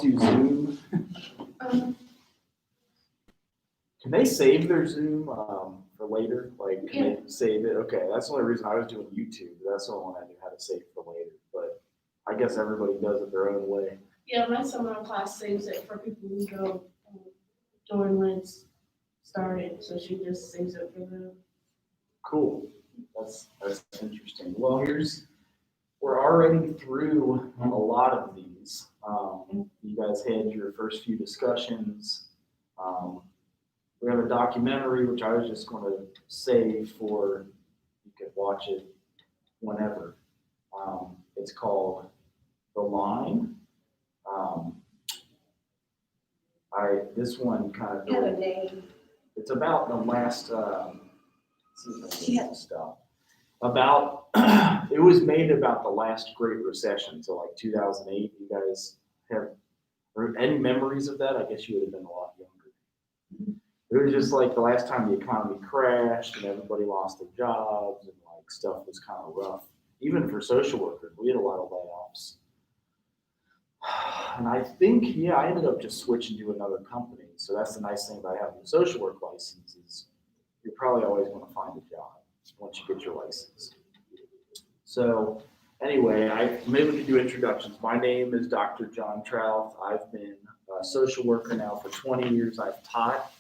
do Zoom. Can they save their Zoom for later? Like, can they save it? Okay, that's the only reason I was doing YouTube. That's the only one I knew how to save for later. But I guess everybody does it their own way. Yeah, my summer class saves it for people who go during when it's started, so she just saves it for them. Cool. That's interesting. Well, we're already through a lot of these. You guys had your first few discussions. We have a documentary, which I was just going to save for, you could watch it whenever. It's called The Line. This one kind of, it's about the last, stuff. About, it was made about the last Great Recession, so like 2008. You guys have any memories of that? I guess you would have been a lot younger. It was just like the last time the economy crashed and everybody lost their jobs and like stuff was kind of rough. Even for social workers, we had a lot of layoffs. And I think, I ended up just switching to another company. So that's the nice thing about having a social work license is you're probably always going to find a job once you get your license. So anyway, maybe we can do introductions. My name is Dr. John Trouth. I've been a social worker now for 20 years. I've taught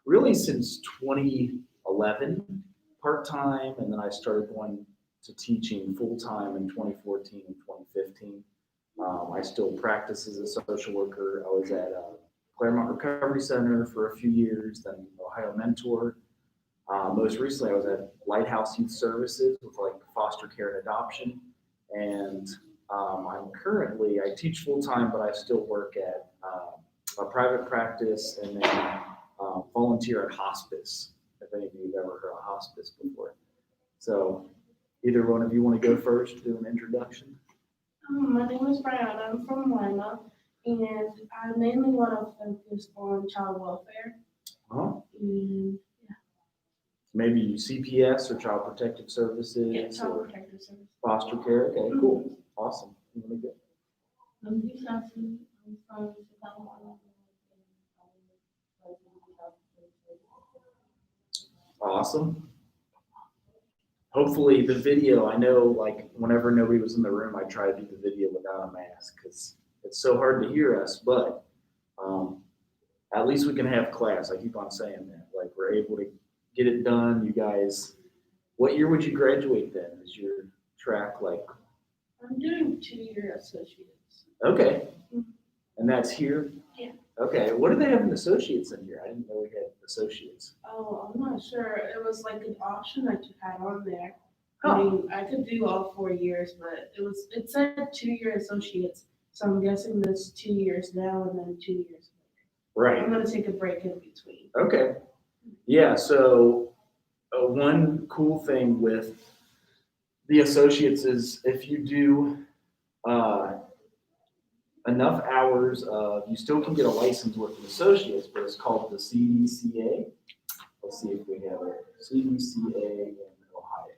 really since 2011, part-time, and then I started going to teaching full-time in 2014 and 2015. I still practice as a social worker. I was at Claremont Recovery Center for a few years, then Ohio Mentor. Most recently, I was at Lighthouse Youth Services with like foster care and adoption. And I teach full-time, but I still work at a private practice and then volunteer at hospice, if any of you have ever heard of hospice before. So either one of you want to go first, do an introduction? My name is Brianna. I'm from Lima, and I mainly want to focus on child welfare. And maybe CPS or Child Protective Services? Yeah, Child Protective Services. Foster care? Okay, cool. Awesome. You want to go? I'm from Awesome. Hopefully the video, I know like whenever nobody was in the room, I try to do the video without a mask because it's so hard to hear us, but at least we can have class. I keep on saying that. Like we're able to get it done. You guys, what year would you graduate then? Is your track like? I'm doing 2-year associates. Okay. And that's here? Yeah. Okay. What do they have in associates in here? I didn't know we had associates. Oh, I'm not sure. It was like an option that you had on there. Huh. I mean, I could do all 4 years, but it said 2-year associates. So I'm guessing there's 2 years now and then 2 years later. Right. I'm going to take a break in between. Okay. Yeah. So one cool thing with the associates is if you do enough hours of, you still can get a license with an associates, but it's called the CDCA. Let's see if we have it. CDCA in Ohio.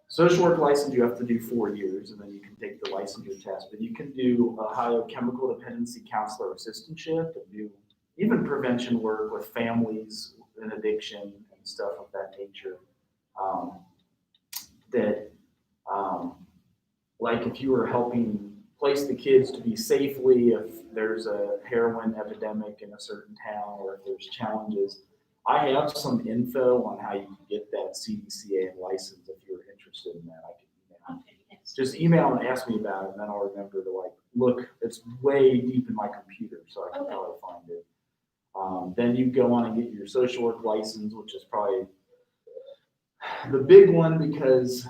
Social work license, you have to do 4 years, and then you can take the licensure test. But you can do Ohio chemical dependency counselor assistantship and do even prevention work with families in addiction and stuff of that nature. Like if you were helping place the kids to be safely, if there's a heroin epidemic in a certain town, or if there's challenges. I have some info on how you can get that CDCA license if you're interested in that. I can email. Okay, yes. Just email and ask me about it, and then I'll remember to like look. It's way deep in my computer, so I can probably find it. Then you go on and get your social work license, which is probably the big one because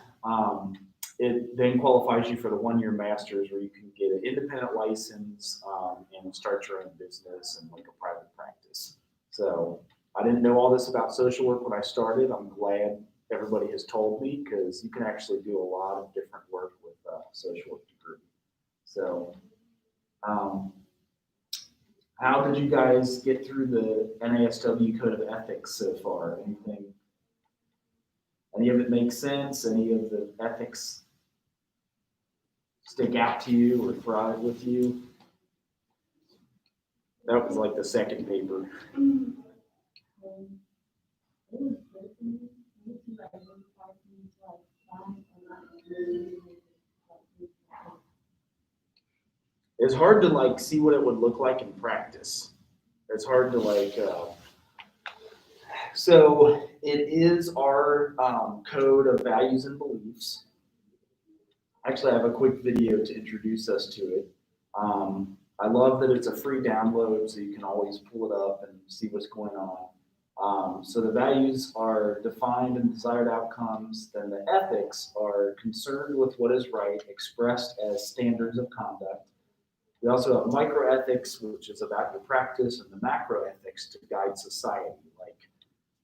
it then qualifies you for the 1-year master's where you can get an independent license and start your own business and like a private practice. So I didn't know all this about social work when I started. I'm glad everybody has told me because you can actually do a lot of different work with a social work degree. So how did you guys get through the NASW Code of Ethics so far? Any of it make sense? Any of the ethics stick out to you or thrive with you? That was like the second paper. It's hard to like see what it would look like in practice. It's hard to like, so it is our code of values and beliefs. Actually, I have a quick video to introduce us to it. I love that it's a free download, so you can always pull it up and see what's going on. So the values are defined and desired outcomes. Then the ethics are concerned with what is right, expressed as standards of conduct. We also have microethics, which is about your practice, and the macroethics to guide society, like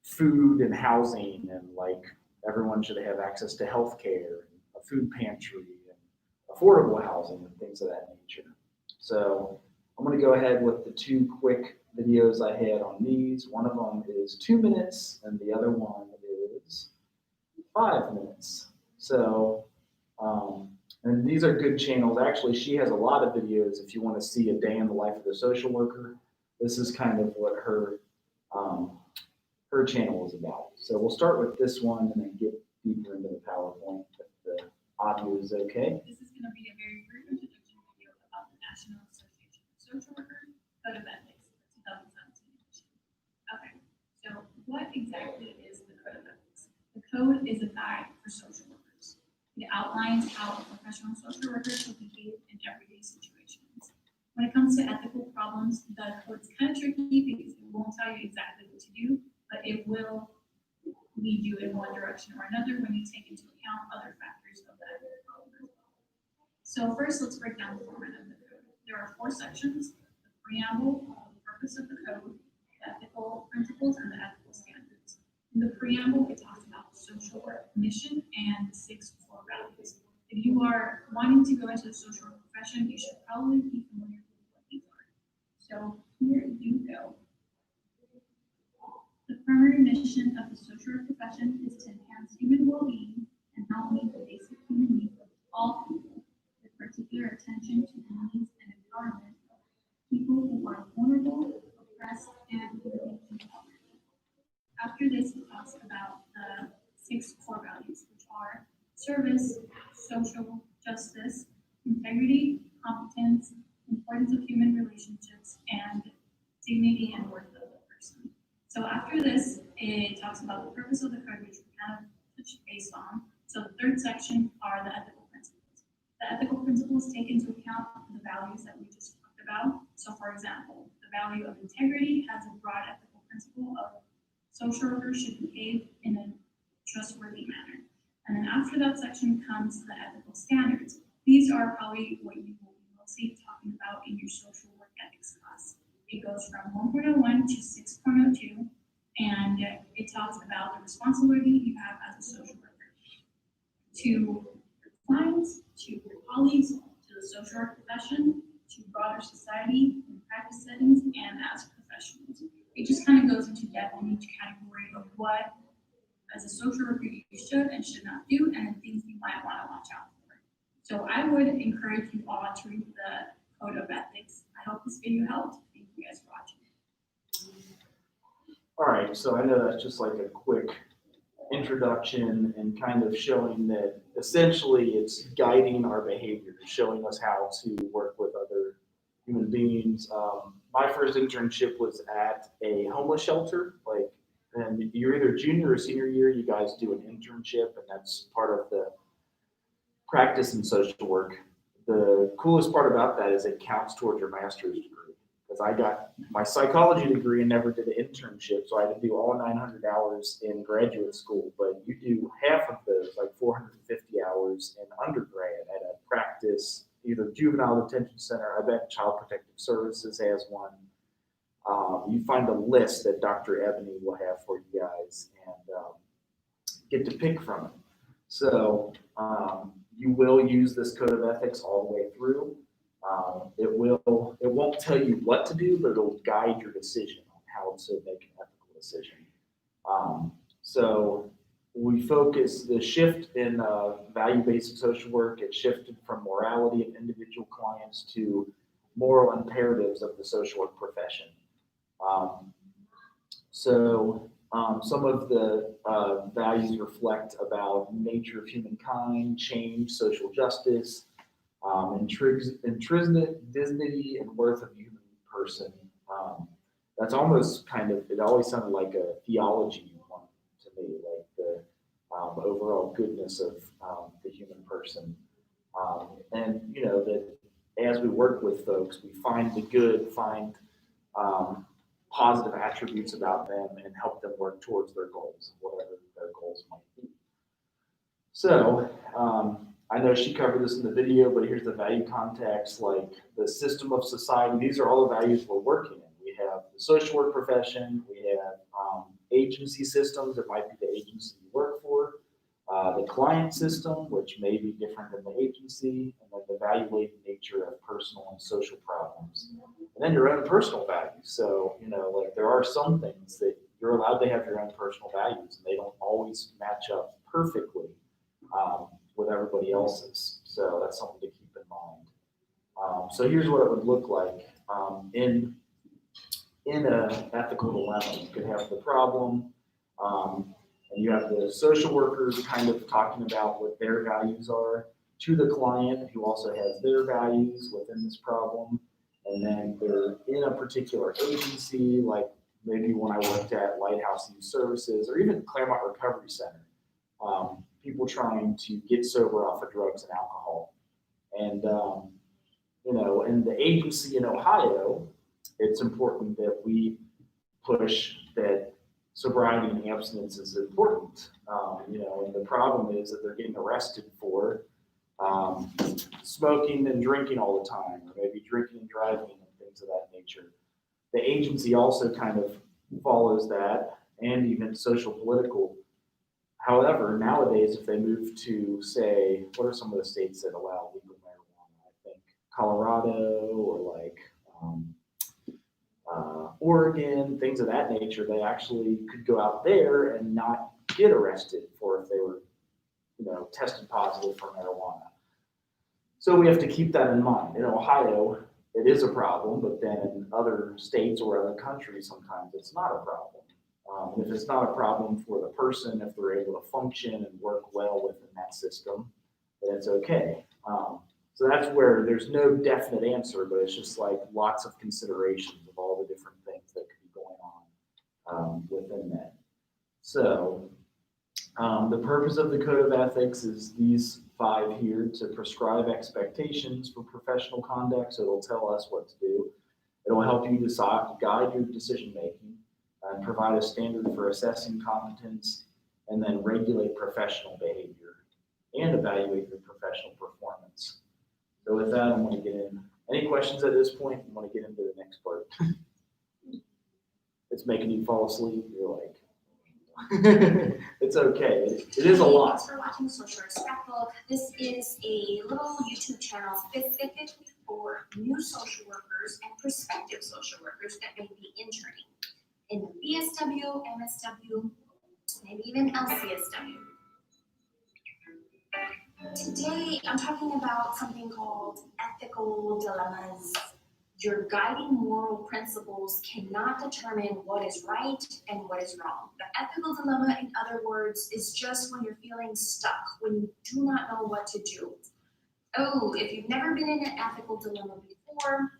food and housing, and like everyone should have access to healthcare, a food pantry, and affordable housing, and things of that nature. So I'm going to go ahead with the two quick videos I had on these. One of them is 2 minutes, and the other one is 5 minutes. So, and these are good channels. Actually, she has a lot of videos if you want to see a day in the life of the social worker. This is kind of what her channel is about. So we'll start with this one and then get deeper into the PowerPoint if the audio is okay. This is going to be a very brief introduction video about the National Association of Social Workers Code of Ethics 2017 edition. Okay, so what exactly is the Code of Ethics? The code is a guide for social workers. It outlines how a professional social worker should behave in everyday situations. When it comes to ethical problems, the code is kind of tricky because it won't tell you exactly what to do, but it will lead you in one direction or another when you take into account other factors of the ethical problem as well. So first, let's break down the format of the code. There are 4 sections: the preamble, the purpose of the code, the ethical principles, and the ethical standards. In the preamble, it talks about the social work mission and the 6 core values. If you are wanting to go into the social work profession, you should probably be familiar with what these are. So here you go. The primary mission of the social work profession is to enhance human well-being and help meet the basic human needs of all people, with particular attention to the needs and empowerment of people who are vulnerable, oppressed, and living in poverty. After this, it talks about the 6 core values, which are service, social justice, integrity, competence, importance of human relationships, and dignity and worth of the person. So after this, it talks about the purpose of the code, which we kind of touched base on. So the 3rd section are the ethical principles. The ethical principles take into account the values that we just talked about. So for example, the value of integrity has a broad ethical principle of social workers should behave in a trustworthy manner. And then after that section comes the ethical standards. These are probably what you will be mostly talking about in your social work ethics class. It goes from 1.01 to 6.02, and it talks about the responsibility you have as a social worker to your clients, to your colleagues, to the social work profession, to broader society in practice settings, and as professionals. It just kind of goes into depth in each category of what, as a social worker, you should and should not do, and then things you might want to watch out for. So I would encourage you all to read the Code of Ethics. I hope this video helped. Thank you guys for watching. All right, so I know that's just like a quick introduction and kind of showing that essentially it's guiding our behavior, showing us how to work with other human beings. My first internship was at a homeless shelter, and you're either junior or senior year, you guys do an internship, and that's part of the practice in social work. The coolest part about that is it counts towards your master's degree. Because I got my psychology degree and never did an internship, so I had to do all 900 hours in graduate school. But you do half of those, like 450 hours in undergrad at a practice, either juvenile detention center. I bet Child Protective Services has one. You find a list that Dr. Ebony will have for you guys and get to pick from it. So you will use this code of ethics all the way through. It won't tell you what to do, but it'll guide your decision on how to make an ethical decision. So we focus the shift in value-based social work. It shifted from morality of individual clients to moral imperatives of the social work profession. Some of the values reflect about nature of humankind, change, social justice, intrinsic dignity and worth of the human person. That's almost kind of, it always sounded like a theology one to me, like the overall goodness of the human person. And, you know, that as we work with folks, we find the good, find positive attributes about them and help them work towards their goals, whatever their goals might be. So I know she covered this in the video, but here's the value context, like the system of society. These are all the values we're working in. We have the social work profession, we have agency systems, it might be the agency you work for, the client system, which may be different than the agency, and then the evaluating nature of personal and social problems. And then your own personal values. So, you know, like there are some things that you're allowed to have your own personal values, and they don't always match up perfectly with everybody else's. So that's something to keep in mind. So here's what it would look like in an ethical dilemma. You could have the problem, and you have the social workers kind of talking about what their values are to the client, who also has their values within this problem. And then they're in a particular agency, like maybe when I worked at Lighthouse Youth Services or even Claremont Recovery Center, people trying to get sober off of drugs and alcohol. And, you know, in the agency in Ohio, it's important that we push that sobriety and abstinence is important. You know, and the problem is that they're getting arrested for smoking and drinking all the time, or maybe drinking and driving and things of that nature. The agency also kind of follows that, and even social political. However, nowadays, if they move to, say, what are some of the states that allow legal marijuana? I think Colorado or like Oregon, things of that nature, they actually could go out there and not get arrested for if they were, you know, tested positive for marijuana. So we have to keep that in mind. In Ohio, it is a problem, but then in other states or other countries, sometimes it's not a problem. If it's not a problem for the person, if they're able to function and work well within that system, then it's okay. So that's where there's no definite answer, but it's just like lots of considerations of all the different things that could be going on within that. So the purpose of the Code of Ethics is these 5 here: to prescribe expectations for professional conduct, so it'll tell us what to do. It'll help you decide, guide your decision making, and provide a standard for assessing competence, and then regulate professional behavior and evaluate your professional performance. So with that, I'm going to get in. Any questions at this point? I want to get into the next part. It's making you fall asleep. You're like, it's okay. It is a lot. Thanks for watching Social Work Scrapbook. This is a little YouTube channel specifically for new social workers and prospective social workers that may be interning in the BSW, MSW, maybe even LCSW. Today, I'm talking about something called ethical dilemmas. Your guiding moral principles cannot determine what is right and what is wrong. The ethical dilemma, in other words, is just when you're feeling stuck, when you do not know what to do. Oh, if you've never been in an ethical dilemma before,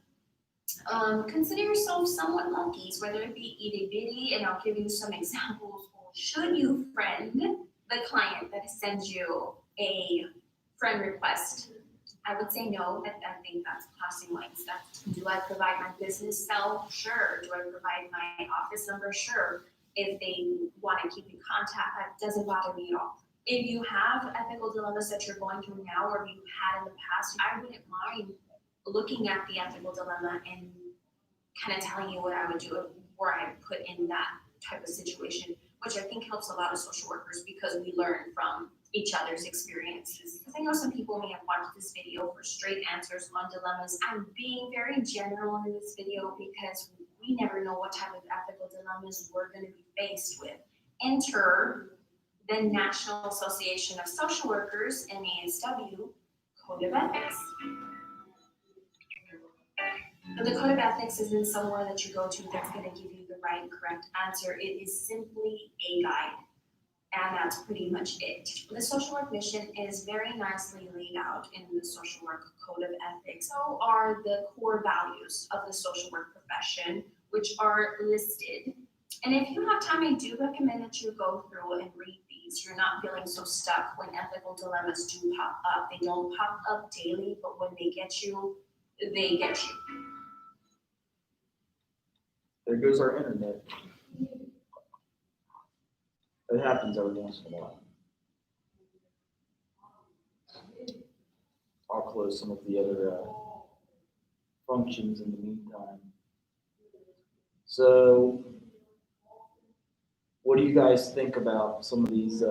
consider yourself somewhat lucky, whether it be itty bitty, and I'll give you some examples. Should you friend the client that sends you a friend request? I would say no. I think that's crossing lines. Do I provide my business cell? Sure. Do I provide my office number? Sure. If they want to keep in contact, that doesn't bother me at all. If you have ethical dilemmas that you're going through now or you've had in the past, I wouldn't mind looking at the ethical dilemma and kind of telling you what I would do or I put in that type of situation, which I think helps a lot of social workers because we learn from each other's experiences. Because I know some people may have watched this video for straight answers on dilemmas. I'm being very general in this video because we never know what type of ethical dilemmas we're going to be faced with. Enter the National Association of Social Workers, NASW, Code of Ethics. But the code of ethics isn't somewhere that you go to that's gonna give you the right and correct answer. It is simply a guide. And that's pretty much it. The social work mission is very nicely laid out in the social work code of ethics. So are the core values of the social work profession, which are listed. And if you have time, I do recommend that you go through and read these. You're not feeling so stuck when ethical dilemmas do pop up. They don't pop up daily, but when they get you, they get you. There goes our internet. It happens every once in a while. I'll close some of the other functions in the meantime. So, what do you guys think about some of these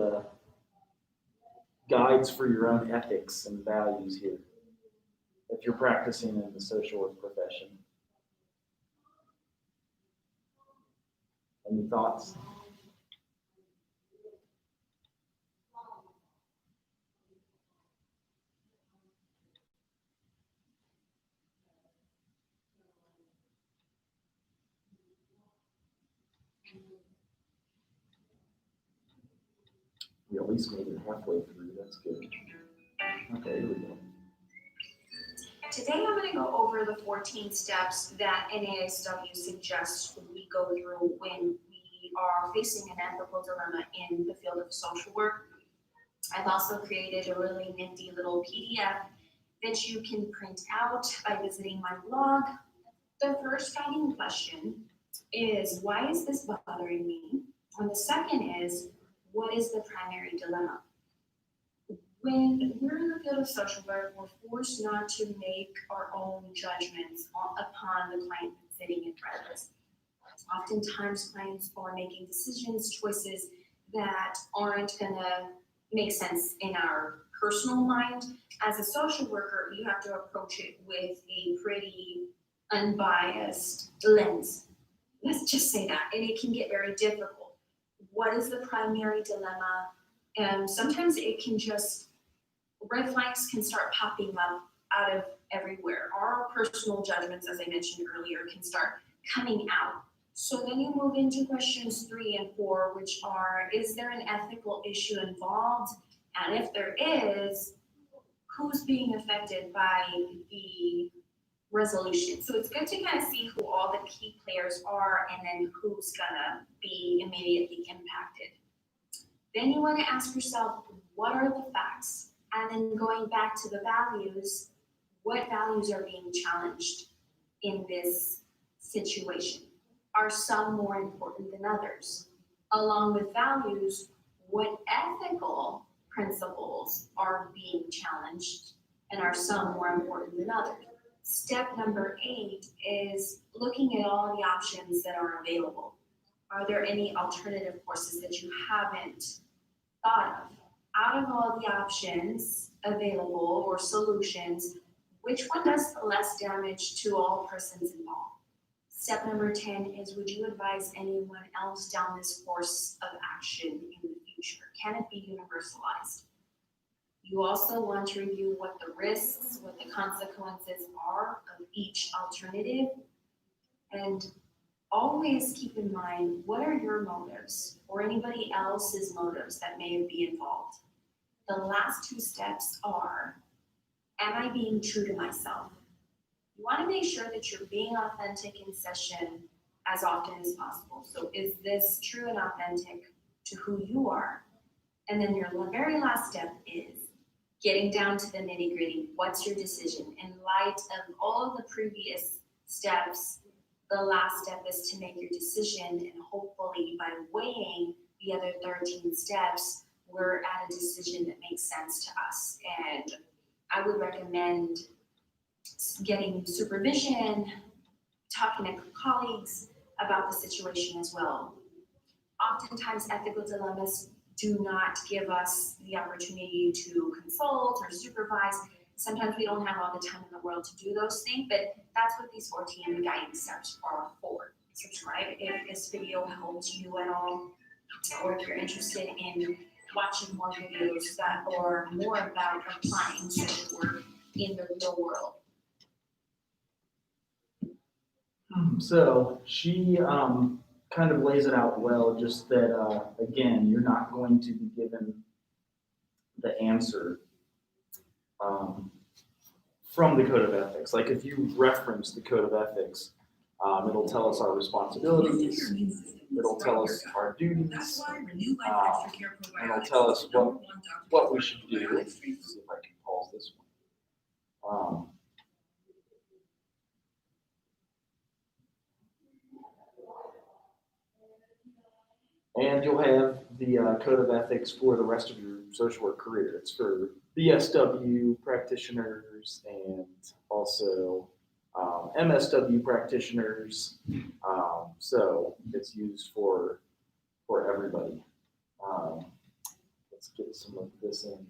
guides for your own ethics and values here, if you're practicing in the social work profession? Any thoughts? We at least made it halfway through. That's good. Okay, here we go. Today I'm going to go over the 14 steps that NASW suggests we go through when we are facing an ethical dilemma in the field of social work. I've also created a really nifty little PDF that you can print out by visiting my blog. The first guiding question is, why is this bothering me? And the second is, what is the primary dilemma? When we're in the field of social work, we're forced not to make our own judgments upon the client sitting in front of us. Oftentimes, clients are making decisions, choices that aren't gonna make sense in our personal mind. As a social worker, you have to approach it with a pretty unbiased lens. Let's just say that, and it can get very difficult. What is the primary dilemma? And sometimes it can just, red flags can start popping up out of everywhere. Our personal judgments, as I mentioned earlier, can start coming out. So then you move into questions 3 and 4, which are, is there an ethical issue involved? And if there is, who's being affected by the resolution? So it's good to kind of see who all the key players are and then who's gonna be immediately impacted. Then you want to ask yourself, what are the facts? And then going back to the values, what values are being challenged in this situation? Are some more important than others? Along with values, what ethical principles are being challenged and are some more important than others? Step number 8 is looking at all the options that are available. Are there any alternative courses that you haven't thought of? Out of all the options available or solutions, which one does the less damage to all persons involved? Step number 10 is, would you advise anyone else down this course of action in the future? Can it be universalized? You also want to review what the risks, what the consequences are of each alternative, and always keep in mind, what are your motives or anybody else's motives that may be involved? The last 2 steps are, am I being true to myself? You want to make sure that you're being authentic in session as often as possible. So is this true and authentic to who you are? And then your very last step is getting down to the nitty-gritty. What's your decision? In light of all of the previous steps, the last step is to make your decision, and hopefully by weighing the other 13 steps, we're at a decision that makes sense to us. And I would recommend getting supervision, talking to colleagues about the situation as well. Oftentimes, ethical dilemmas do not give us the opportunity to consult or supervise. Sometimes we don't have all the time in the world to do those things, but that's what these 14 guiding steps are for. Subscribe if this video helps you at all, or if you're interested in watching more videos that are more about applying social work in the real world. So she kind of lays it out well, just that, again, you're not going to be given the answer um, from the code of ethics. Like if you reference the code of ethics, it'll tell us our responsibilities, it'll tell us our duties, it'll tell us what we should do. Let's see if I can pause this one. And you'll have the code of ethics for the rest of your social work career. It's for BSW practitioners and also MSW practitioners. So it's used for everybody. Let's get some of this in.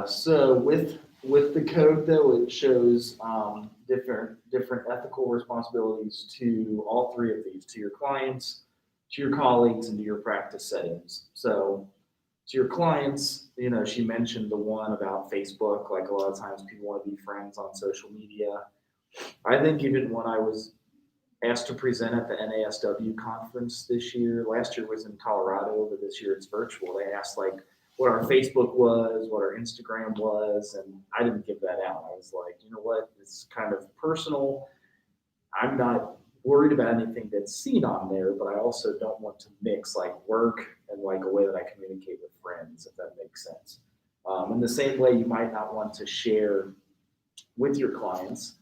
So with the code though, it shows different ethical responsibilities to all three of these, to your clients, to your colleagues, and to your practice settings. So to your clients, she mentioned the one about Facebook. Like a lot of times people want to be friends on social media. I think even when I was asked to present at the NASW conference this year, last year was in Colorado, but this year it's virtual. They asked like what our Facebook was, what our Instagram was, and I didn't give that out. I was like, you know what, it's kind of personal. I'm not worried about anything that's seen on there, but I also don't want to mix like work and like a way that I communicate with friends, if that makes sense. In the same way, you might not want to share with your clients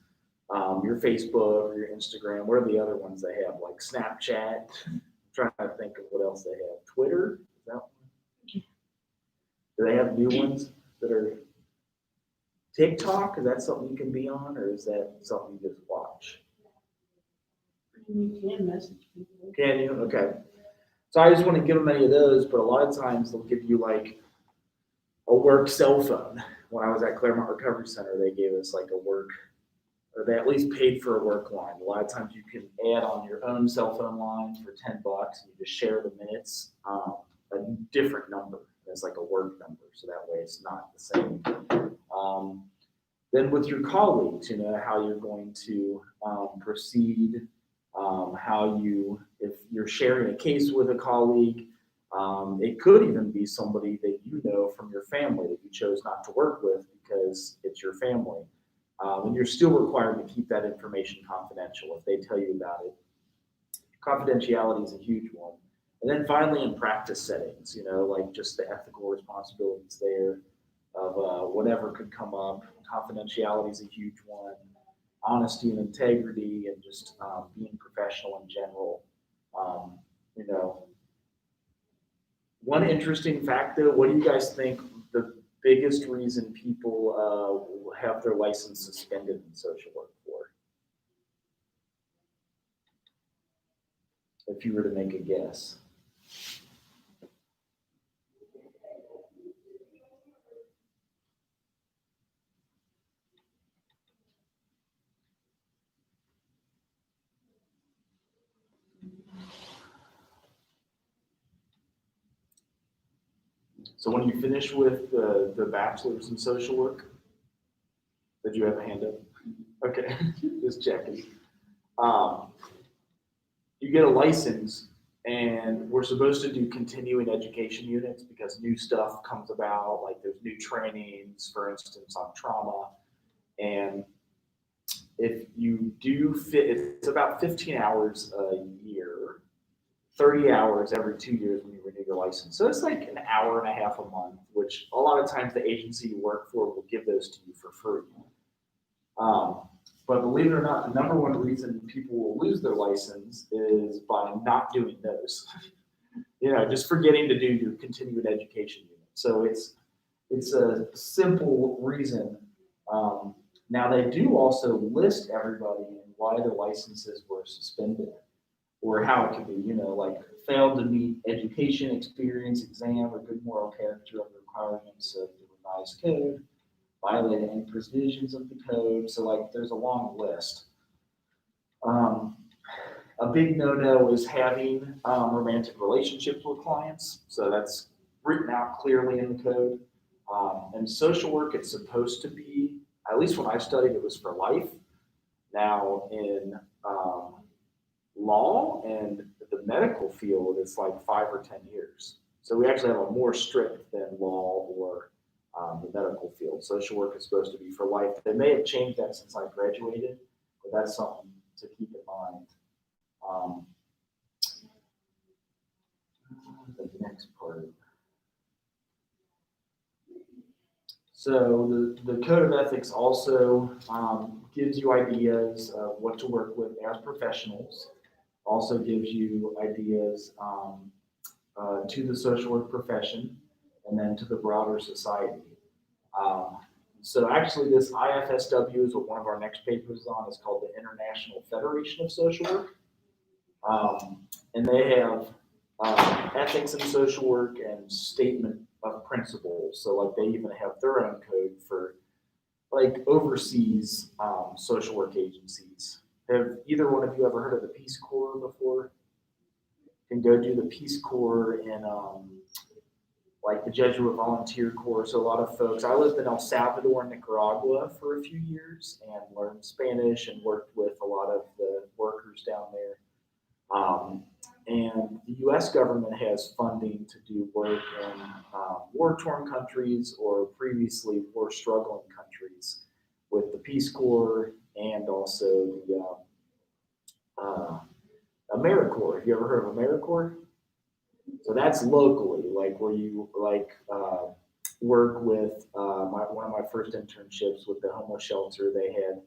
your Facebook or your Instagram. What are the other ones they have? Like Snapchat. I'm trying to think of what else they have. Twitter. Is that one? Do they have new ones that are TikTok? Is that something you can be on, or is that something you just watch? You can message people. Can you? Okay. So I just want to give them any of those, but a lot of times they'll give you like a work cell phone. When I was at Claremont Recovery Center, they gave us like a work, or they at least paid for a work line. A lot of times you can add on your own cell phone line for $10 and you just share the minutes, a different number. It's like a work number, so that way it's not the same. Then with your colleagues, how you're going to proceed, if you're sharing a case with a colleague, it could even be somebody that you know from your family that you chose not to work with because it's your family. And you're still required to keep that information confidential if they tell you about it. Confidentiality is a huge one. And then finally in practice settings, like just the ethical responsibilities there of whatever could come up. Confidentiality is a huge one. Honesty and integrity and just being professional in general. One interesting fact though, what do you guys think the biggest reason people have their license suspended in social work for? If you were to make a guess. So when you finish with the bachelor's in social work, did you have a hand up? Okay, just checking. You get a license, and we're supposed to do continuing education units because new stuff comes about, like there's new trainings, for instance, on trauma. And if you do fit, it's about 15 hours a year, 30 hours every 2 years when you renew your license. So it's like an hour and a half a month, which a lot of times the agency you work for will give those to you for free. But believe it or not, the number one reason people will lose their license is by not doing those. Just forgetting to do your continuing education unit. So it's a simple reason. Now they do also list everybody and why their licenses were suspended, or how it could be, like failed to meet education, experience, exam, or good moral character of the requirements of the revised code, violated any provisions of the code. So like there's a long list. A big no-no is having romantic relationships with clients. So that's written out clearly in the code. And social work, it's supposed to be, at least when I studied, it was for life. Now in law and the medical field, it's like 5 or 10 years. So we actually have a more strict than law or the medical field. Social work is supposed to be for life. They may have changed that since I graduated, but that's something to keep in mind. The next part. So the code of ethics also gives you ideas of what to work with as professionals. Also gives you ideas to the social work profession and then to the broader society. So actually this IFSW is what one of our next papers is on. It's called the International Federation of Social Work. And they have ethics in social work and statement of principles. So like they even have their own code for like overseas social work agencies. Have either one of you ever heard of the Peace Corps before? Can go do the Peace Corps in like the Jesuit Volunteer Corps. So a lot of folks, I lived in El Salvador and Nicaragua for a few years and learned Spanish and worked with a lot of the workers down there. And the U.S. government has funding to do work in war-torn countries or previously war-struggling countries with the Peace Corps and also the AmeriCorps. Have you ever heard of AmeriCorps? So that's locally, like where you work with one of my first internships with the homeless shelter. They had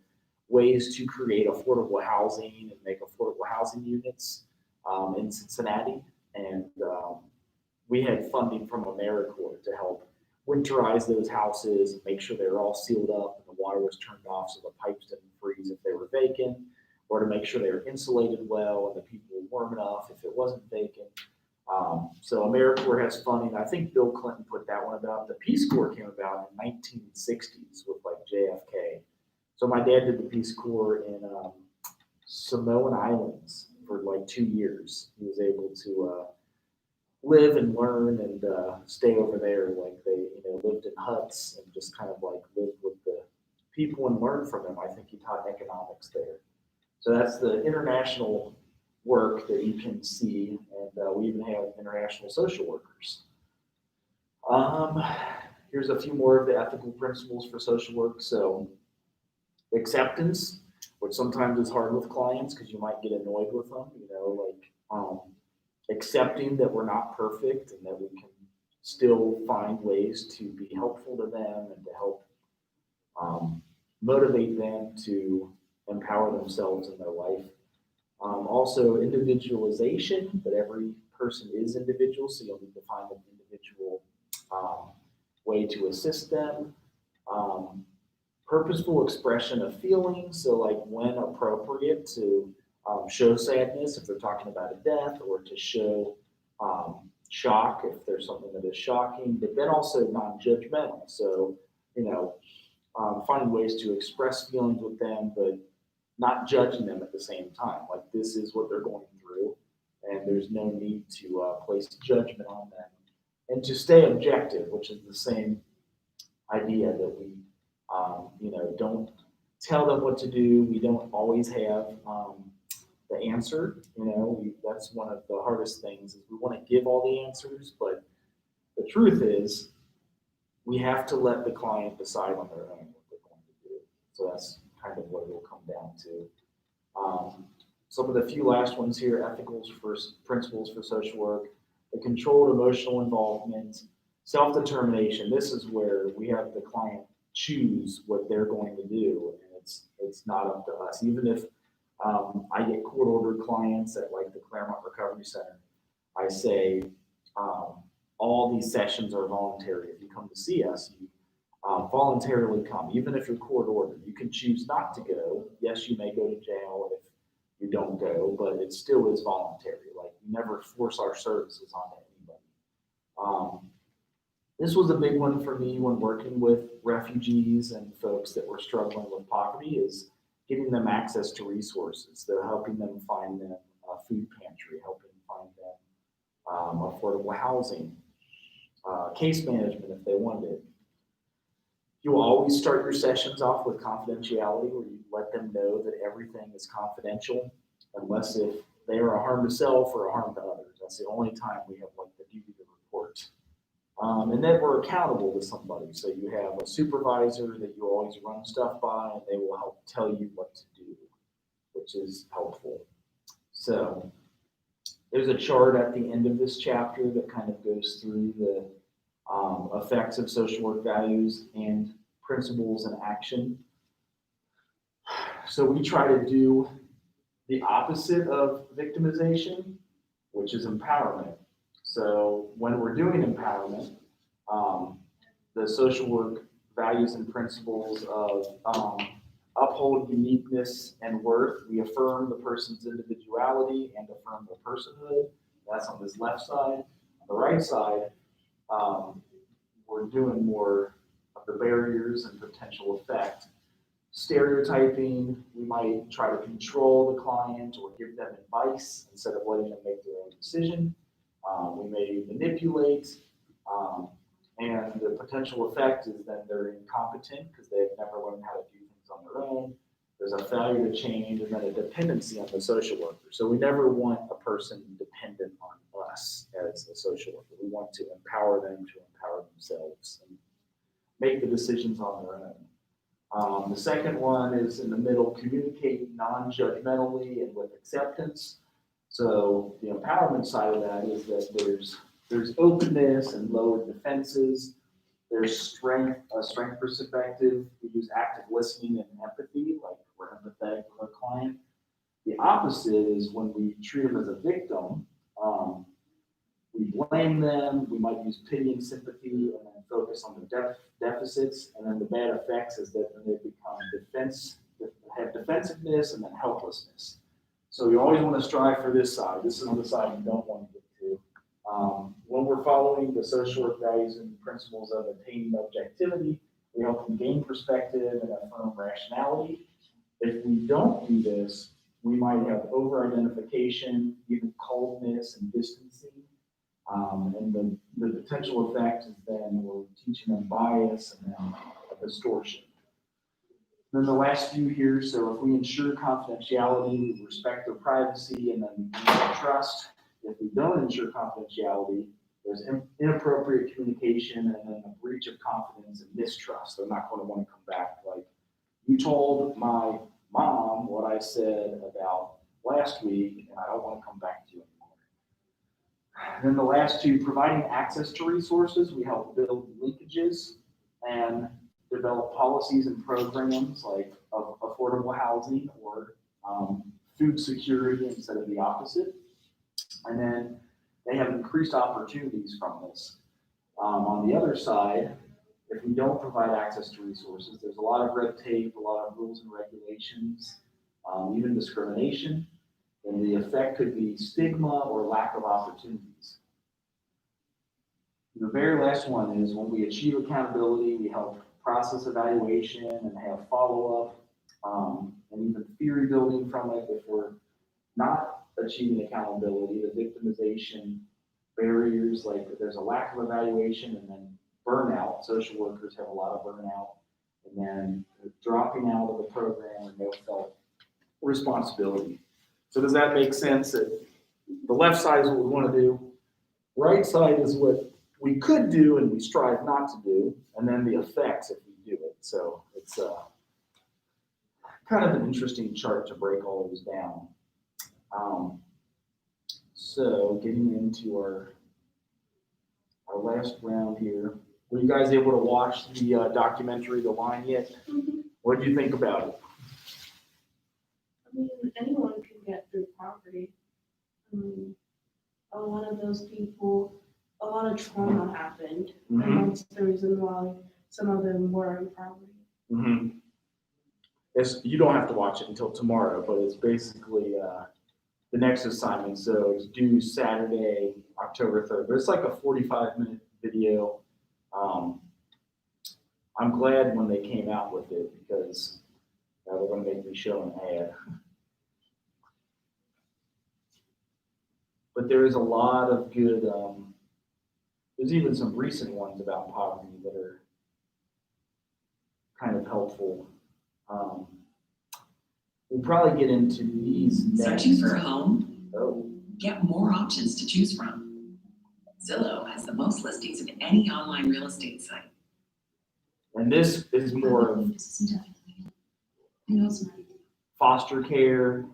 ways to create affordable housing and make affordable housing units in Cincinnati. And we had funding from AmeriCorps to help winterize those houses and make sure they were all sealed up and the water was turned off so the pipes didn't freeze if they were vacant, or to make sure they were insulated well and the people were warm enough if it wasn't vacant. So AmeriCorps has funding. I think Bill Clinton put that one about. The Peace Corps came about in 1960s with like JFK. So my dad did the Peace Corps in Samoan Islands for like 2 years. He was able to live and learn and stay over there. Like they, lived in huts and just kind of like lived with the people and learned from them. I think he taught economics there. So that's the international work that you can see, and we even have international social workers. Here's a few more of the ethical principles for social work. So acceptance, which sometimes is hard with clients because you might get annoyed with them, accepting that we're not perfect and that we can still find ways to be helpful to them and to help motivate them to empower themselves in their life. Also individualization, that every person is individual, so you'll need to find an individual way to assist them. Purposeful expression of feelings, so like when appropriate to show sadness if they're talking about a death, or to show shock if there's something that is shocking, but then also non-judgmental. So, finding ways to express feelings with them, but not judging them at the same time. Like this is what they're going through, and there's no need to place judgment on them. And to stay objective, which is the same idea that we, don't tell them what to do. We don't always have the answer. That's one of the hardest things is we want to give all the answers, but the truth is we have to let the client decide on their own what they're going to do. So that's kind of what it will come down to. Some of the few last ones here, principles for social work, the controlled emotional involvement, self-determination. This is where we have the client choose what they're going to do, and it's not up to us. Even if I get court-ordered clients at like the Claremont Recovery Center, I say all these sessions are voluntary. If you come to see us, you voluntarily come, even if you're court-ordered. You can choose not to go. Yes, you may go to jail if you don't go, but it still is voluntary. Like we never force our services on anybody. This was a big one for me when working with refugees and folks that were struggling with poverty, is giving them access to resources. They're helping them find them a food pantry, helping find them affordable housing, case management if they wanted it. You always start your sessions off with confidentiality, where you let them know that everything is confidential, unless if they are a harm to self or a harm to others. That's the only time we have like the duty to report. And then we're accountable to somebody. So you have a supervisor that you always run stuff by, and they will help tell you what to do, which is helpful. So there's a chart at the end of this chapter that kind of goes through the effects of social work values and principles and action. So we try to do the opposite of victimization, which is empowerment. So when we're doing empowerment, the social work values and principles of uphold uniqueness and worth. We affirm the person's individuality and affirm their personhood. That's on this left side. On the right side, we're doing more of the barriers and potential effect. Stereotyping, we might try to control the client or give them advice instead of letting them make their own decision. We may manipulate, and the potential effect is that they're incompetent because they've never learned how to do things on their own. There's a failure to change, and then a dependency on the social worker. So we never want a person dependent on us as a social worker. We want to empower them to empower themselves and make the decisions on their own. The second one is in the middle, communicate non-judgmentally and with acceptance. So the empowerment side of that is that there's openness and lowered defenses. There's strength, a strength perspective. We use active listening and empathy, like we're empathetic with our client. The opposite is when we treat them as a victim, we blame them, we might use pity and sympathy and then focus on the deficits, and then the bad effects is that they become have defensiveness and then helplessness. So you always want to strive for this side. This is the side you don't want to get to. When we're following the social work values and principles of attaining objectivity, we help them gain perspective and affirm rationality. If we don't do this, we might have over-identification, even coldness and distancing. And the potential effect is then we're teaching them bias and then a distortion. Then the last few here, so if we ensure confidentiality, we respect their privacy, and then we trust. If we don't ensure confidentiality, there's inappropriate communication and then a breach of confidence and mistrust. They're not going to want to come back like, you told my mom what I said about last week, and I don't want to come back to you anymore. And then the last two, providing access to resources, we help build linkages and develop policies and programs like affordable housing or food security instead of the opposite. And then they have increased opportunities from this. On the other side, if we don't provide access to resources, there's a lot of red tape, a lot of rules and regulations, even discrimination, and the effect could be stigma or lack of opportunities. The very last one is when we achieve accountability, we help process evaluation and have follow-up, and even theory building from it. If we're not achieving accountability, the victimization barriers, like there's a lack of evaluation and then burnout. Social workers have a lot of burnout, and then dropping out of the program and no felt responsibility. So does that make sense? That the left side is what we want to do, right side is what we could do and we strive not to do, and then the effects if we do it. So it's kind of an interesting chart to break all of this down. So getting into our last round here. Were you guys able to watch the documentary, The Line, yet? Mm-hmm. What did you think about it? I mean, anyone can get through poverty. A lot of those people, a lot of trauma happened, and that's the reason why some of them were in poverty. Mm-hmm. You don't have to watch it until tomorrow, but it's basically the next assignment. So it's due Saturday, October 3rd. But it's like a 45-minute video. I'm glad when they came out with it because they're going to make me show an ad. But there is a lot of good, there's even some recent ones about poverty that are kind of helpful. We'll probably get into these next. Searching for a home? Oh, Get more options to choose from. Zillow has the most listings of any online real estate site. and this is more of foster care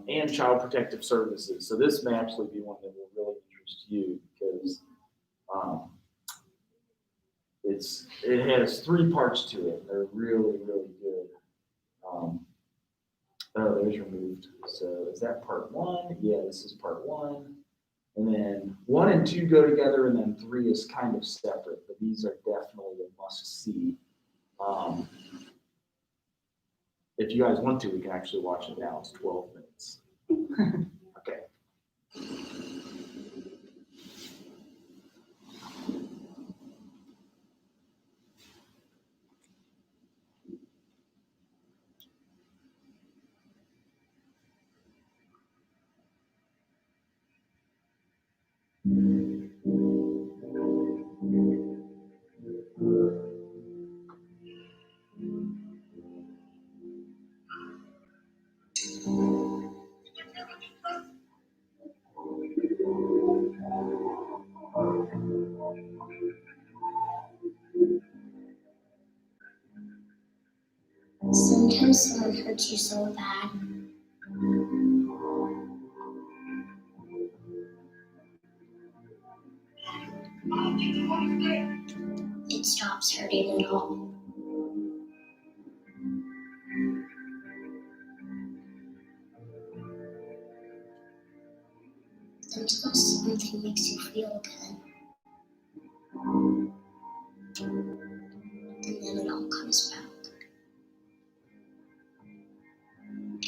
and child protective services. So this may actually be one that will really interest you because it has 3 parts to it. They're really, really good. Oh, there's removed. So is that part 1? Yeah, this is part 1. And then 1 and 2 go together, and then 3 is kind of separate. But these are definitely a must-see. If you guys want to, we can actually watch it now. It's 12 minutes. Okay. Sometimes someone hurts you so bad. It stops hurting at all. Until something makes you feel good. And then it all comes back.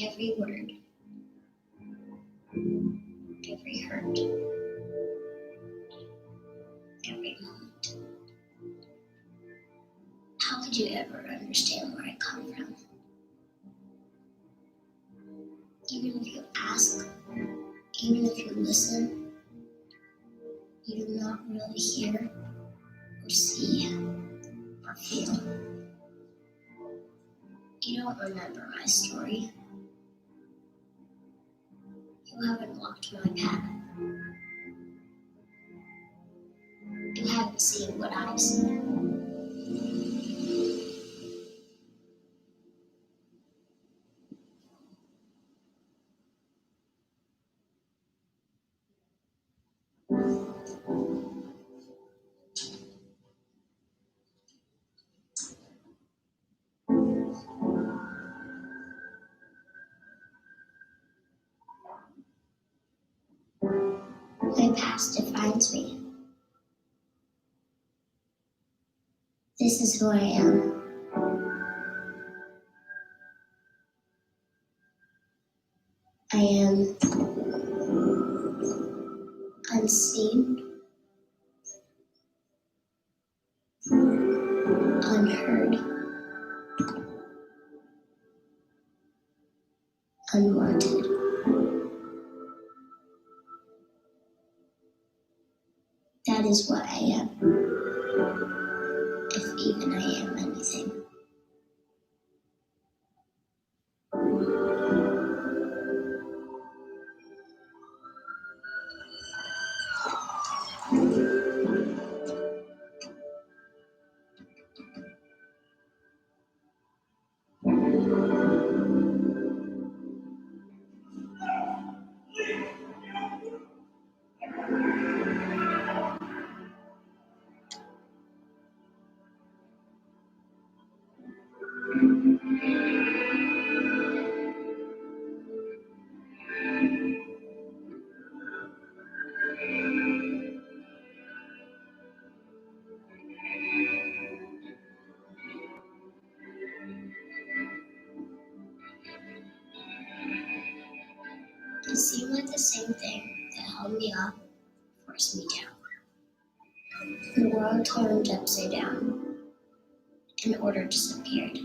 Every word. Every hurt. Every moment. How could you ever understand where I come from? Even if you ask, even if you listen, you do not really hear or see or feel. You don't remember my story. You haven't walked my path. You haven't seen what I've seen. My past defines me. This is who I am. I am unseen, unheard, unwanted. That is what I am, if even I am anything. It seemed like the same thing that held me up forced me down. The world turned upside down, and order disappeared.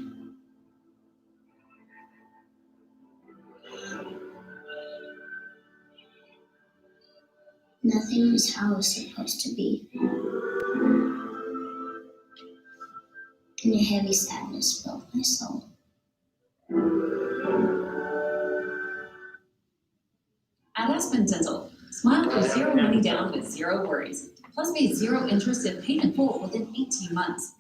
Nothing was how it was supposed to be. And it heavy sadness filled my soul. At Aspen Dental, smile for zero money down with zero worries. Plus pay zero interest and paid in full within 18 months.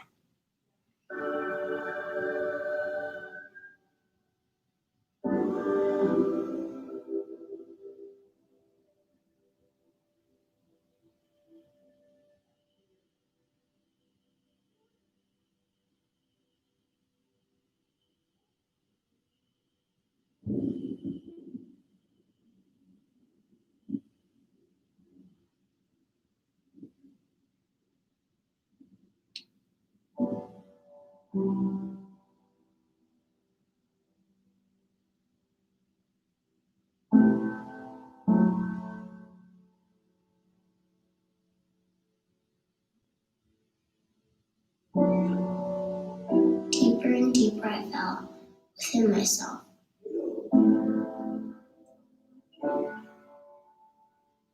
Deeper and deeper I fell within myself.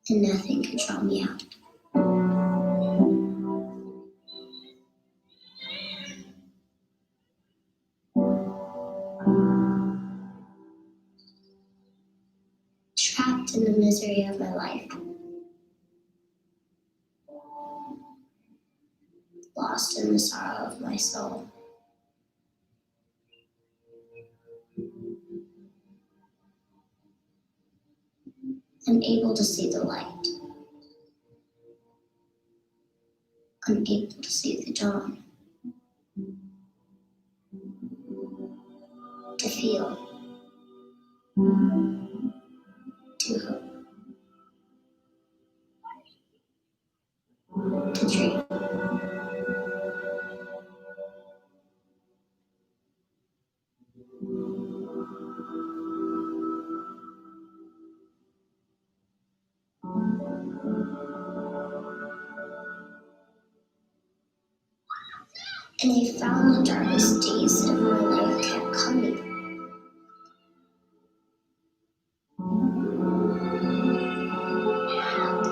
And nothing could draw me out. Trapped in the misery of my life. Lost in the sorrow of my soul. Unable to see the light. Unable to see the dawn. To feel. To hope. To dream. And I found the darkest days of my life kept coming.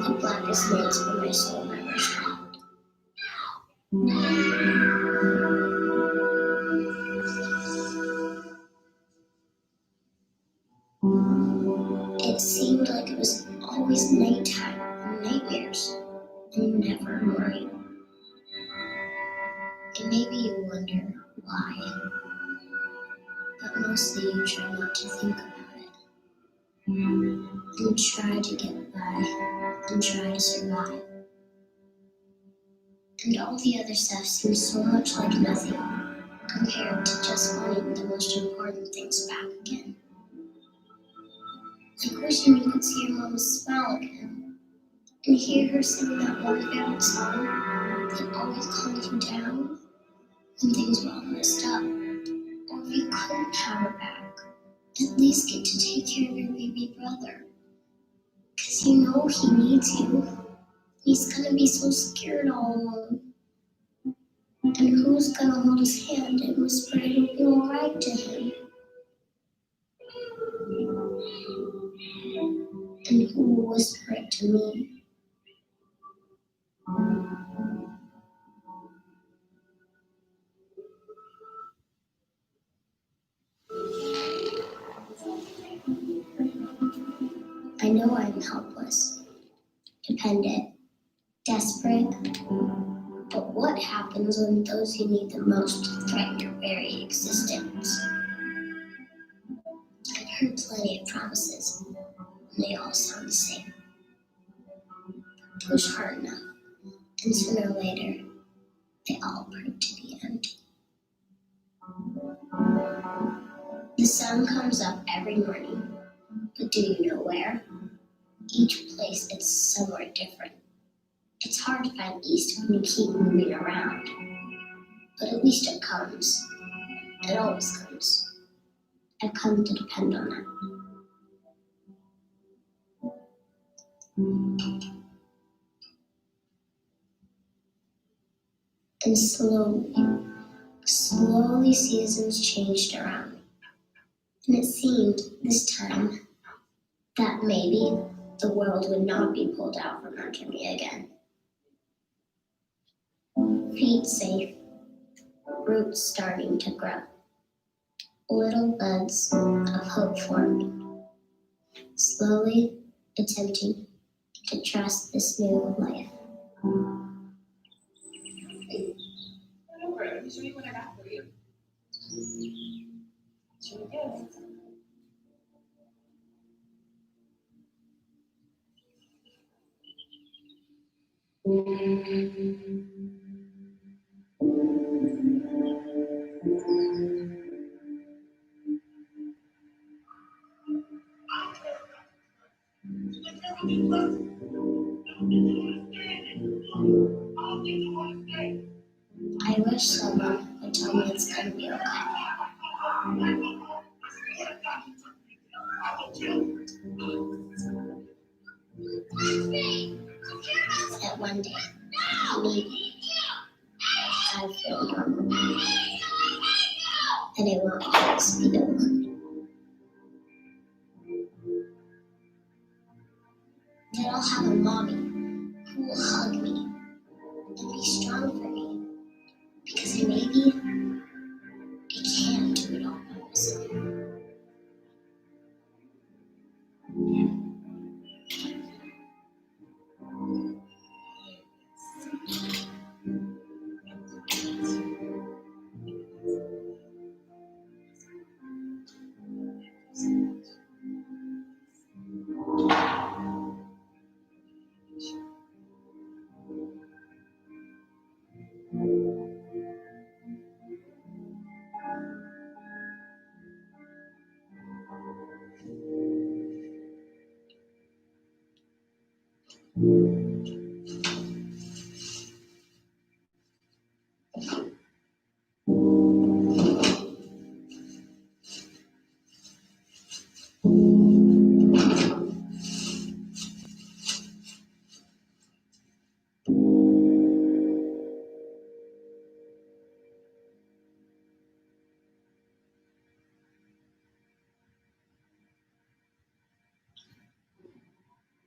The blackest nights for my soul never stopped. It seemed like it was always nighttime and nightmares and never morning. It made me wonder why, but mostly you try not to think about it. And try to get by and try to survive. And all the other stuff seems so much like nothing compared to just wanting the most important things back again. Like wishing you could see your mama's smile again and hear her sing that one favorite song that always calmed you down when things were all messed up. Or if you couldn't have her back, at least get to take care of your baby brother. Because you know he needs you. He's gonna be so scared all alone. And who's gonna hold his hand and whisper it'll be alright to him? And who will whisper it to me? I know I'm helpless, dependent, desperate, but what happens when those you need the most threaten your very existence? I've heard plenty of promises, and they all sound the same. Push hard enough, and sooner or later, they all prove to be empty. The sun comes up every morning, but do you know where? Each place it's somewhere different. It's hard to find east when you keep moving around, but at least it comes. It always comes. I've come to depend on that. And slowly seasons changed around. And it seemed this time that maybe the world would not be pulled out from under me again. Feet safe, roots starting to grow. Little buds of hope forming, slowly attempting to trust this new life. Over. Let me show you what I got for you. Show you this. I wish someone would tell me it's gonna be okay. That one day, maybe, I'll feel normal. And it won't always be over. Then I'll have a mommy who will hug me and be strong for me. Because maybe I can't do it all by myself.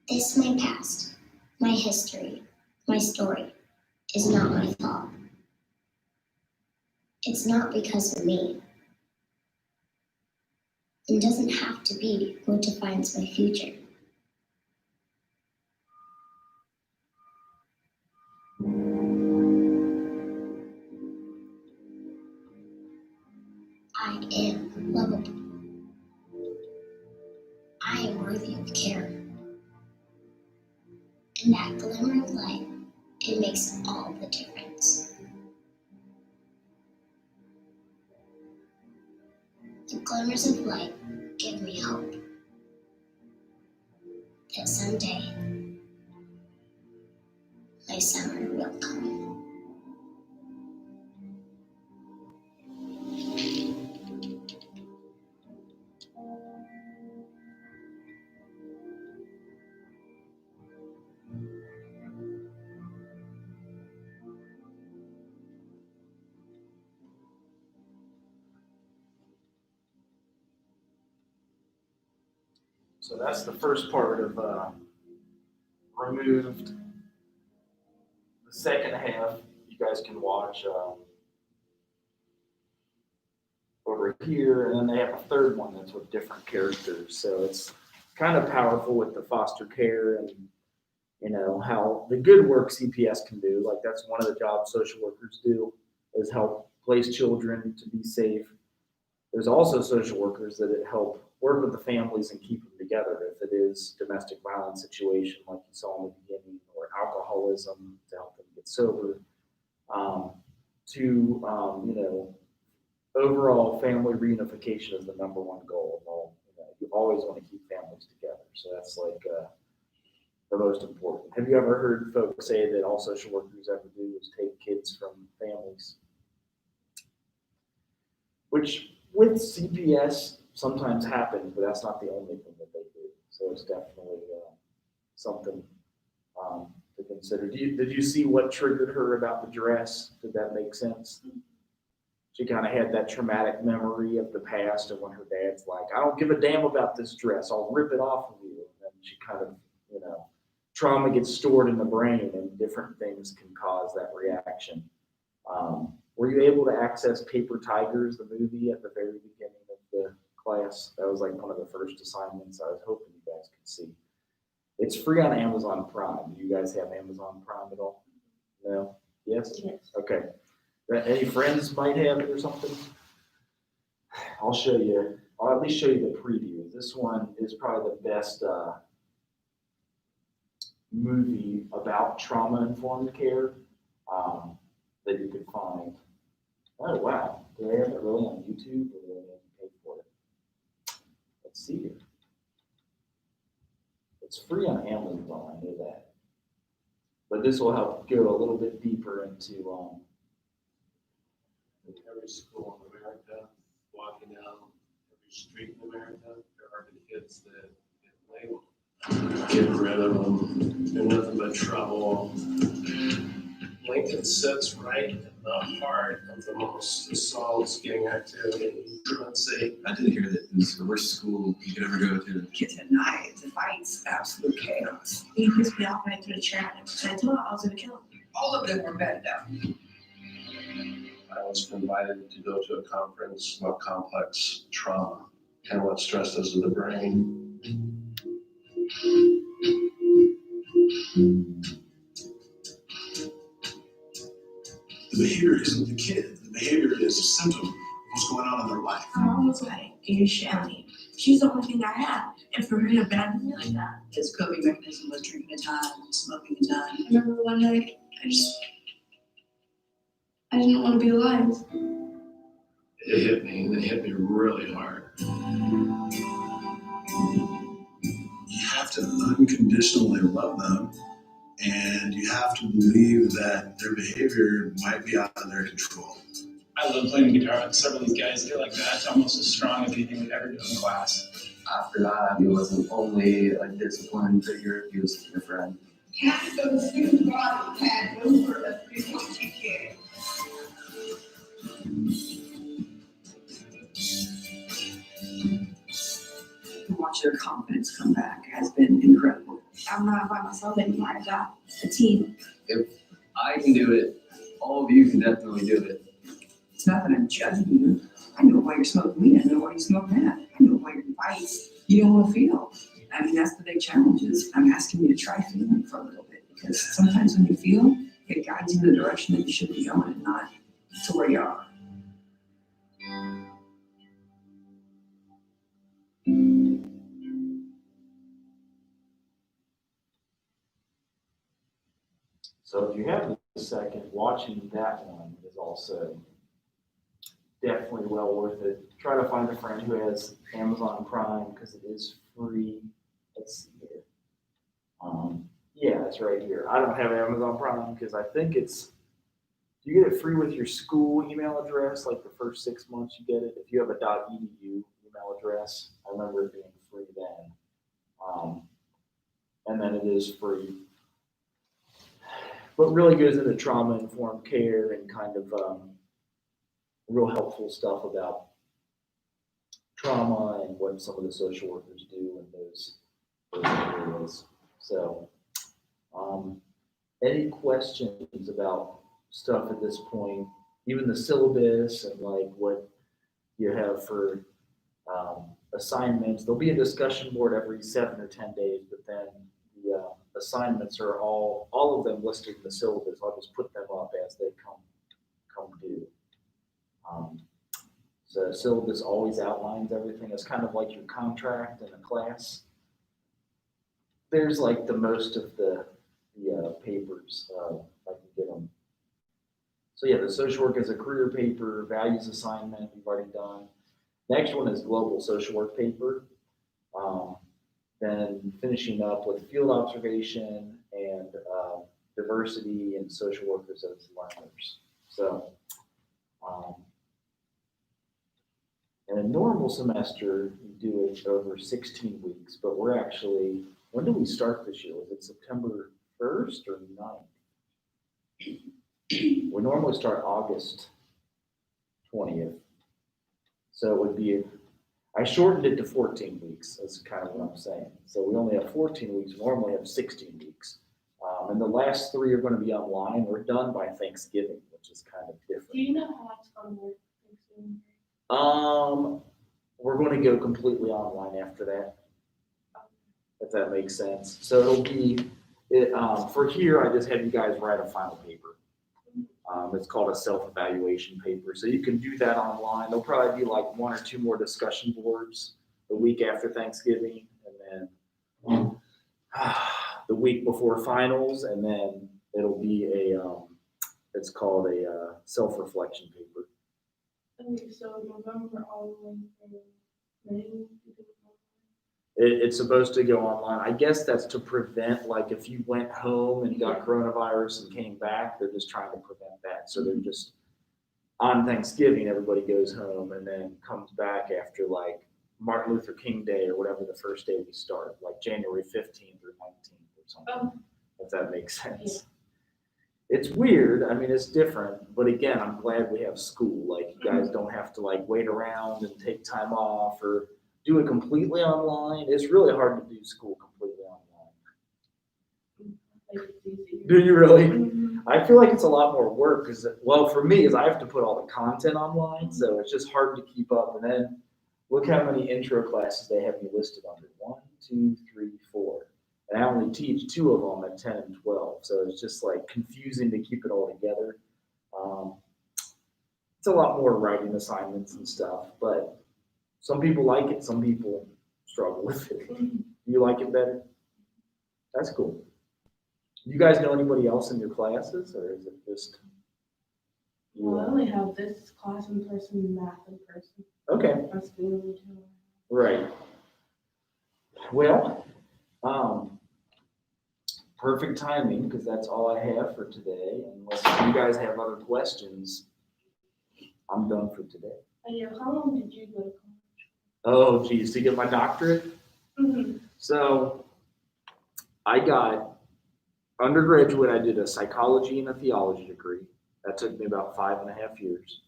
This, my past, my history, my story, is not my fault. It's not because of me. It doesn't have to be what defines my future. I am lovable. I am worthy of care. And that glimmer of light, it makes all the difference. The glimmers of light give me hope that someday my summer will come. So that's the first part of removed. The second half, you guys can watch over here, and then they have a third one that's with different characters. So it's kind of powerful with the foster care and how the good work CPS can do. Like that's one of the jobs social workers do, is help place children to be safe. There's also social workers that help work with the families and keep them together. If it is domestic violence situation like you saw in the beginning, or alcoholism to help them get sober, overall family reunification is the number one goal. Well, you always want to keep families together. So that's like the most important. Have you ever heard folks say that all social workers ever do is take kids from families? Which with CPS sometimes happens, but that's not the only thing that they do. So it's definitely something to consider. Did you see what triggered her about the dress? Did that make sense? She kind of had that traumatic memory of the past of when her dad's like, I don't give a damn about this dress. I'll rip it off of you. And then she kind of, trauma gets stored in the brain and different things can cause that reaction. Were you able to access Paper Tigers, the movie, at the very beginning of the class? That was like one of the first assignments I was hoping you guys could see. It's free on Amazon Prime. Do you guys have Amazon Prime at all? No? Yes? Yes. Okay. Any friends might have it or something? I'll show you. I'll at least show you the preview. This one is probably the best movie about trauma-informed care that you could find. Oh, wow. Do they have it really on YouTube, or do they make you pay for it? Let's see here. It's free on Amazon, I know that. But this will help go a little bit deeper into every school in America, walking down every street in America, there are the kids that get labeled. Get rid of them. They're nothing but trouble. Lincoln sits right in the heart of the most assaults, gang activity, truancy. I did hear that it was the worst school you could ever go to. Kids at night, the fights, absolute chaos. He pissed me off when I threw the chair at him. So I told him I was gonna kill him. All of them were bad down. I was invited to go to a conference about complex trauma and what stress does to the brain. The behavior isn't the kid. The behavior is a symptom of what's going on in their life. My mom was like, you're shammy. She's the only thing I had. And for her to abandon me like that. His coping mechanism was drinking a ton, smoking a ton. I remember one night, I didn't want to be alive. It hit me, and it hit me really hard. You have to unconditionally love them, and you have to believe that their behavior might be out of their control. I love playing the guitar with several of these guys. They're like that, almost as strong as anything we've ever done in class. After that, he wasn't only a discipline figure, he was a friend. Half of the student body had no purpose before she cared. To watch their confidence come back has been incredible. I'm not by myself anymore. I got a team. If I can do it, all of you can definitely do it. It's not that I'm judging you. I know why you're smoking weed. I know why you smoke that. I know why you're in fights. You don't want to feel. I mean, that's the big challenge is I'm asking you to try feeling for a little bit because sometimes when you feel, it guides you in the direction that you should be going and not to where you are. So if you have a second, watching that one is also definitely well worth it. Try to find a friend who has Amazon Prime because it is free. Let's see here. Yeah, it's right here. I don't have Amazon Prime because I think you get it free with your school email address, like the first 6 months you get it. If you have a .edu email address, I remember it being free then. And then it is free. But really goes into trauma-informed care and kind of real helpful stuff about trauma and what some of the social workers do in those areas. So, any questions about stuff at this point? Even the syllabus and like what you have for assignments. There'll be a discussion board every 7 or 10 days, but then the assignments are all of them listed in the syllabus. I'll just put them up as they come due. So syllabus always outlines everything. It's kind of like your contract in a class. There's like the most of the papers, if I can get them. So yeah, the social work is a career paper, values assignment, we've already done. Next one is global social work paper. Then finishing up with field observation and diversity and social workers as learners. So, in a normal semester, you do it over 16 weeks, but we're actually, when did we start this year? Was it September 1st or 9th? We normally start August 20th. So it would be, I shortened it to 14 weeks, that's kind of what I'm saying. So we only have 14 weeks, we normally have 16 weeks. And the last 3 are going to be online. We're done by Thanksgiving, which which is kind of Do different. you know how that's gonna work? Thanksgiving? We're going to go completely online after that, if that makes sense. So it'll be, for here, I just have you guys write a final paper. It's called a self-evaluation paper. So you can do that online. There'll probably be like 1 or 2 more discussion boards the week after Thanksgiving, and then the week before finals, and then it'll be it's called a self-reflection paper. Okay, so November only, May. It's supposed to go online. I guess that's to prevent, like, if you went home and got coronavirus and came back, they're just trying to prevent that. So they're just, on Thanksgiving, everybody goes home and then comes back after, like, Martin Luther King Day or whatever the first day we start, like January 15th or 19th or something, if that makes sense. It's weird. I mean, it's different. But again, I'm glad we have school. Like, you guys don't have to, like, wait around and take time off or do it completely online. It's really hard to do school completely online. Do you really? I feel like it's a lot more work because, well, for me, is I have to put all the content online, so it's just hard to keep up. And then look how many intro classes they have me listed under. 1, 2, 3, 4. And I only teach 2 of them at 10 and 12. So it's just like confusing to keep it all together. It's a lot more writing assignments and stuff, but some people like it, some people struggle with it. You like it better? That's cool. You guys know anybody else in your classes, or is it just you? Well, I only have this class in person and math in person. Okay. That's the only 2. Right. Well, perfect timing, because that's all I have for today. Unless you guys have other questions, I'm done for today. How long did you go to college? Oh, geez, to get my doctorate? So I got undergraduate, I did a psychology and a theology degree. That took me about 5.5 years.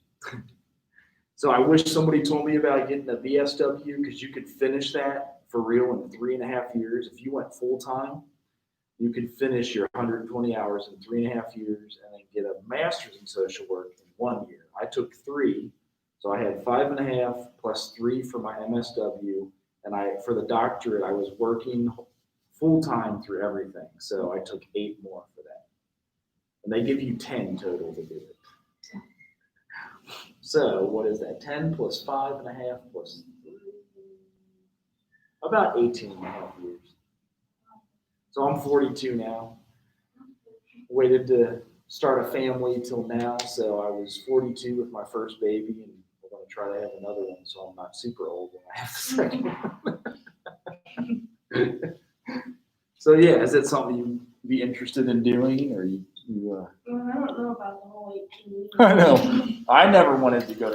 So I wish somebody told me about getting a VSW, because you could finish that for real in 3.5 years. If you went full time, you could finish your 120 hours in 3.5 years and then get a master's in social work in 1 year. I took 3. So I had 5.5 plus 3 for my MSW. And for the doctorate, I was working full time through everything. So I took 8 more for that. And they give you 10 total to do it. So what is that? 10 plus 5.5 plus 3? About 18.5 years. So I'm 42 now. Waited to start a family till now. So I was 42 with my first baby, and we're going to try to have another one, so I'm not super old when I have the second one. So yeah, is that something you'd be interested in doing, or you Well, I don't know about the whole 18 years. I know. I never wanted to go to